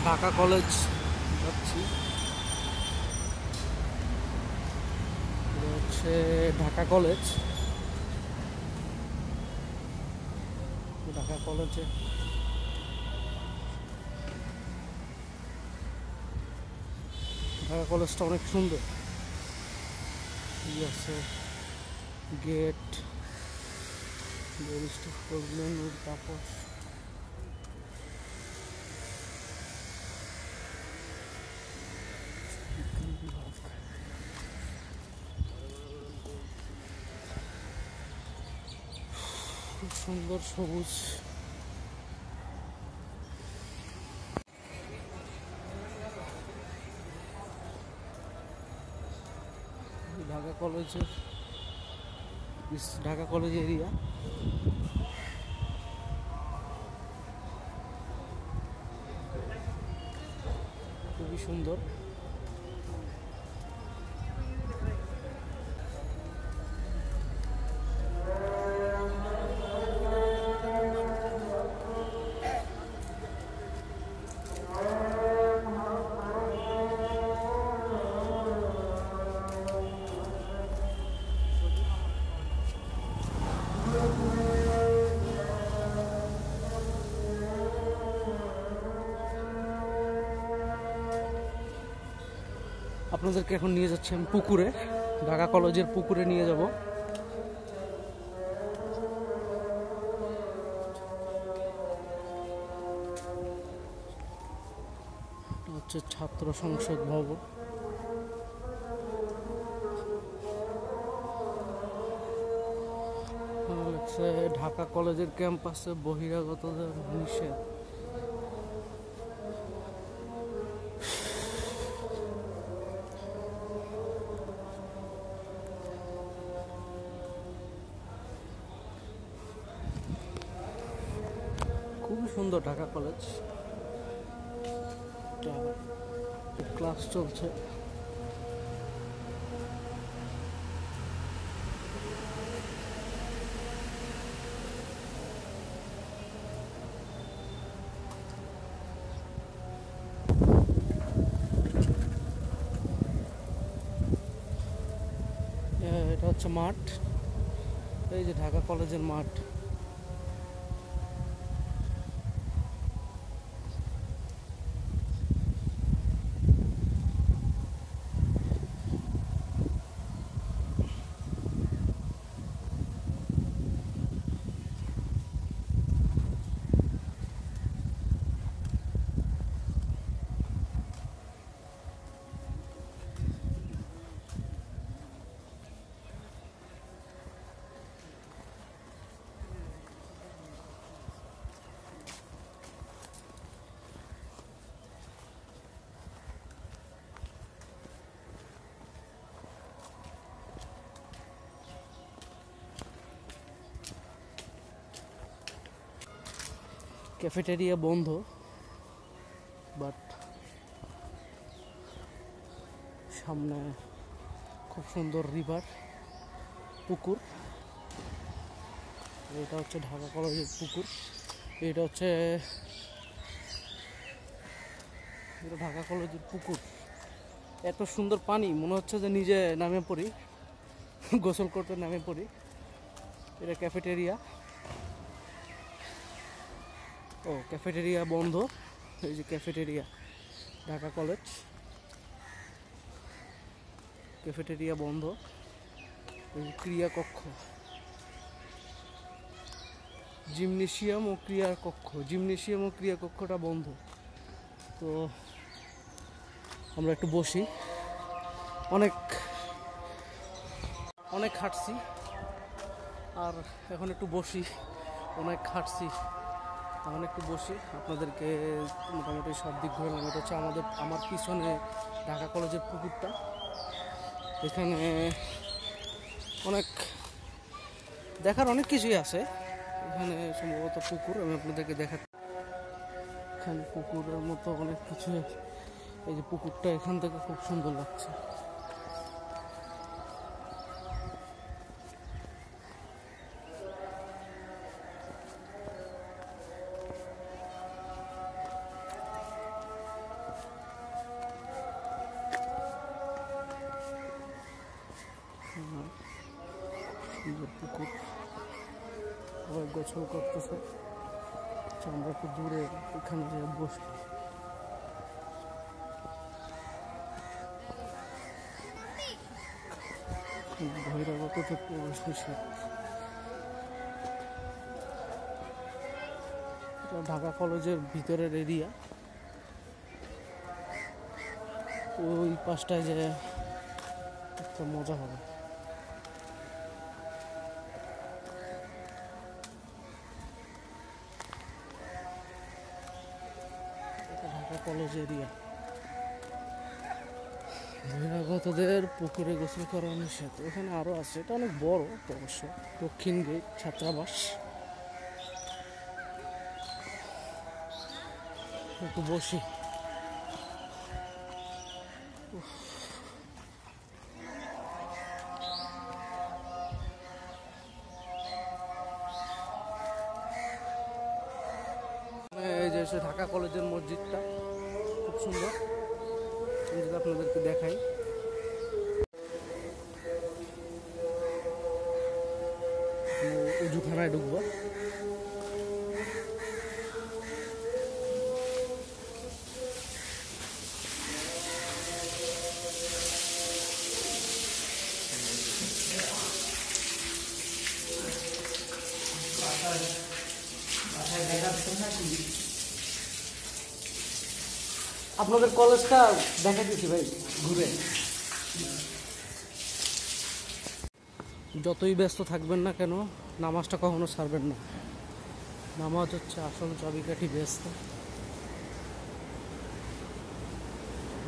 Dhaka college যাচ্ছি। হচ্ছে Dhaka college. Dhaka কলেজে ঢাকা কলেজটা অনেক সুন্দর। আছে গেট, তাপস। খুব সুন্দর সবুজ। ঢাকা কলেজের ঢাকা কলেজ এরিয়া। খুবই সুন্দর। আপনাদেরকে এখন নিয়ে যাচ্ছি আমি পুকুরে, ঢাকা কলেজের পুকুরে নিয়ে যাব। হচ্ছে ছাত্র সংসদ ভবন। ঢাকা কলেজের ক্যাম্পাসে বহিরাগতদের নিষেধ। খুবই সুন্দর ঢাকা কলেজ। ক্লাস চলছে। এটা হচ্ছে মাঠ, এই যে ঢাকা কলেজের মাঠ। ক্যাফেটেরিয়া বন্ধ, বাট সামনে খুব সুন্দর রিভার, পুকুর। এটা হচ্ছে ঢাকা কলেজের পুকুর। এটা হচ্ছে ঢাকা কলেজের পুকুর। এত সুন্দর পানি, মনে হচ্ছে যে নিজে নামে পড়ি, গোসল করতে নামে পড়ি। এটা ক্যাফেটেরিয়া। ও ক্যাফেটেরিয়া বন্ধ। এই যে ক্যাফেটেরিয়া, ঢাকা কলেজ ক্যাফেটেরিয়া বন্ধ। এই ক্রিয়া কক্ষ, জিমনেশিয়াম ও ক্রিয়া কক্ষ, জিমনেশিয়াম ও ক্রিয়া কক্ষটা বন্ধ। তো আমরা একটু বসি। অনেক অনেক হাঁটছি, আর এখন একটু বসি। অনেক হাঁটছি, এখন একটু বসি। আপনাদেরকে মোটামুটি সব দিক ঘুরলাম। এটা হচ্ছে আমার পিছনে ঢাকা কলেজের পুকুরটা। এখানে অনেক দেখার অনেক কিছুই আছে। এখানে সম্ভবত পুকুর, আমি আপনাদেরকে দেখাচ্ছি। এখানে পুকুরের মতো অনেক কিছু। এই যে পুকুরটা এখান থেকে খুব সুন্দর লাগছে। পুকুর, সবাই গোসল করতেছে। আমরা একটু দূরে এখানে যে বসি। বহিরাগতদের প্রবেশ নিষেধ। এটা ঢাকা কলেজের ভিতরের এরিয়া। ওই পাশটায় যে একটা মজা হবে। এটা ঢাকা কলেজ এরিয়া। বহিরাগতদের পুকুরে গোসল করা নিষেধ। ওখানে আরো আছে, এটা অনেক বড় অবশ্য। দক্ষিণ গেট ছাত্রাবাস। একটু বসি। এই যে ঢাকা কলেজের মসজিদটা খুব সুন্দর, যদি আপনাদেরকে দেখাই। উজুখানায় ঢুকবো। আপনাদের কলেজটা দেখাইতেছি ভাই ঘুরে। যতই ব্যস্ত থাকবেন না কেন, নামাজটা কখনো ছাড়বেন না। নামাজ হচ্ছে আসল চাবিকাঠি। ব্যস্ত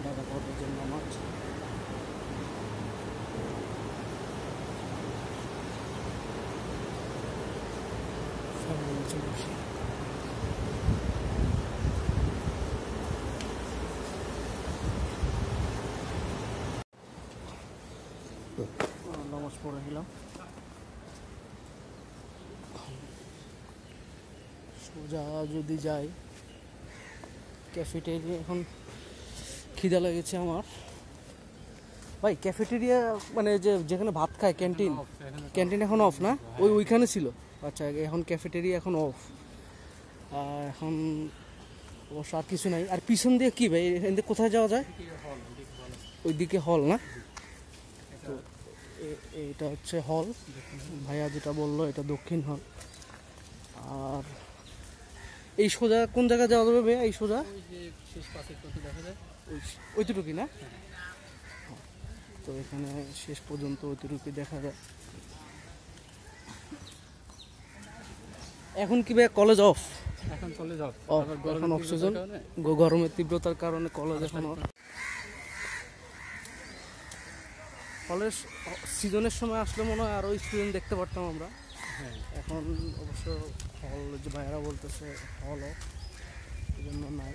ঢাকা কলেজের নামাজ। নামাজ পড়ে নিলাম। সোজা যদি যাই ক্যাফেটেরিয়া। এখন খিদা লেগেছে আমার ভাই। ক্যাফেটেরিয়া মানে যেখানে ভাত খায়, ক্যান্টিন। ক্যান্টিন এখন অফ না? ওইখানে ছিল। আচ্ছা, এখন ক্যাফেটেরিয়া এখন অফ। এখন অবশ্য আর কিছু নাই। আর পিছন দিয়ে কি ভাই, এখান থেকে কোথায় যাওয়া যায়? ওইদিকে হল না? তো এটা হচ্ছে হল। ভাইয়া যেটা বললো এটা দক্ষিণ হল। আর এই সোজা কোন জায়গায় যাওয়া যাবে ভাইয়া? এই সোজা ওইটুকুই না? তো এখানে শেষ পর্যন্ত ওইটুকুই দেখা যায়। এখন কি ভাই কলেজ অফ? এখন কলেজ অফ। এখন অক্সিজেন গরমের তীব্রতার কারণে কলেজ এখন অফ। কলেজ সিজনের সময় আসলে মনে হয় আরো স্টুডেন্ট দেখতে পারতাম আমরা। হ্যাঁ, এখন অবশ্য হল, যে ভাইয়ারা বলতেছে হল অফ, এই জন্য নাই।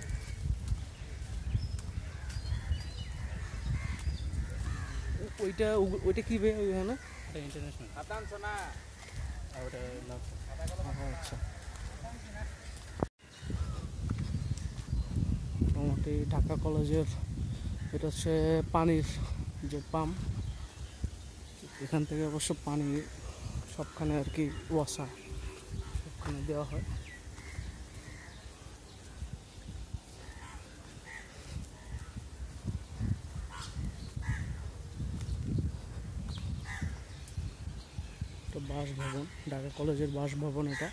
ওইটা কি ভাই ওইখানে? ইন্টারন্যাশনাল। আচ্ছা, মোটামুটি ঢাকা কলেজের এটা হচ্ছে পানির যে পাম্প। এখান থেকে অবশ্য পানি সবখানে আর কি ওয়াসা সবখানে দেওয়া হয়। বাসভবন, ঢাকা কলেজের বাসভবন এটা।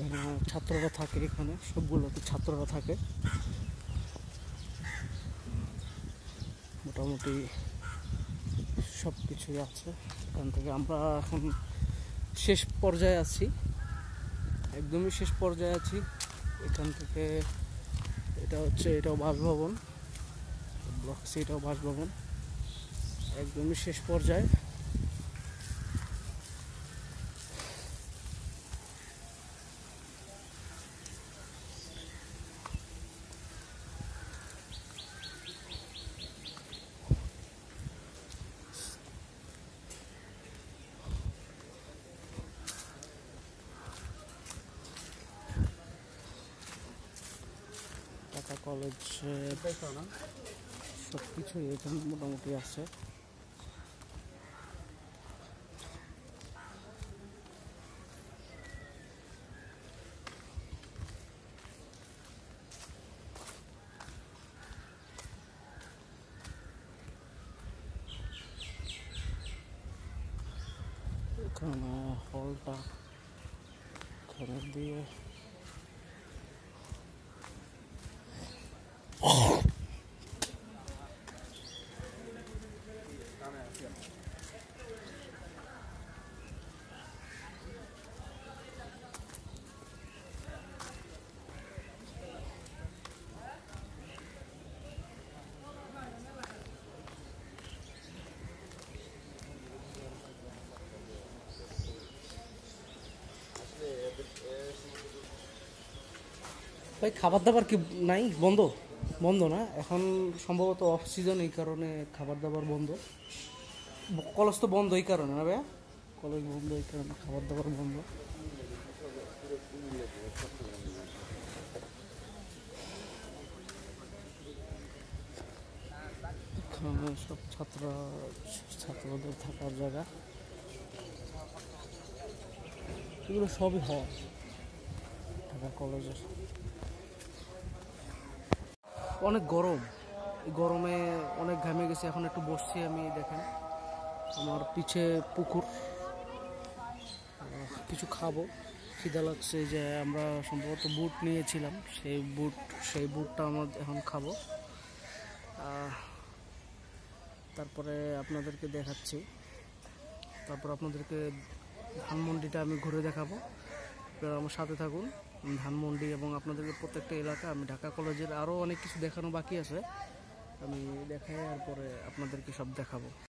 এখানে ছাত্ররা থাকে, এখানে সবগুলোতে ছাত্ররা থাকে। মোটামুটি সব কিছুই আছে এখান থেকে। আমরা এখন শেষ পর্যায়ে আছি, একদমই শেষ পর্যায়ে আছি। এখান থেকে এটা হচ্ছে, এটাও বাসভবন, ব্লক সি, এটাও বাসভবন, একদমই শেষ পর্যায়ে। ঢাকা কলেজ সব কিছুই এখানে মোটামুটি আছে। এখানে হলটা এখানে দিয়ে ভাই খাবার দাবার কি নাই, বন্ধ? বন্ধ না এখন সম্ভবত অফ সিজন, এই কারণে খাবার দাবার বন্ধ। কলেজ তো বন্ধ এই কারণে না ভাইয়া, কলেজ বন্ধ এই কারণে খাবার দাবার বন্ধ। এখানে সব ছাত্রদের থাকার জায়গা, এগুলো সবই হয় ঢাকা কলেজের। অনেক গরম, এই গরমে অনেক ঘামে গেছে, এখন একটু বসছি আমি। দেখেন আমার পিছে পুকুর, কিছু খাবো, খিদা লাগছে। যে আমরা সম্ভবত বুট নিয়েছিলাম, সেই বুটটা আমরা এখন খাবো। তারপরে আপনাদেরকে দেখাচ্ছি, তারপর আপনাদেরকে ধানমন্ডিটা আমি ঘুরে দেখাবো। আপনারা আমার সাথে থাকুন। ধানমন্ডি এবং আপনাদেরকে প্রত্যেকটা এলাকা, আমি ঢাকা কলেজের আরও অনেক কিছু দেখানো বাকি আছে, আমি দেখাই আর পরে আপনাদেরকে সব দেখাবো।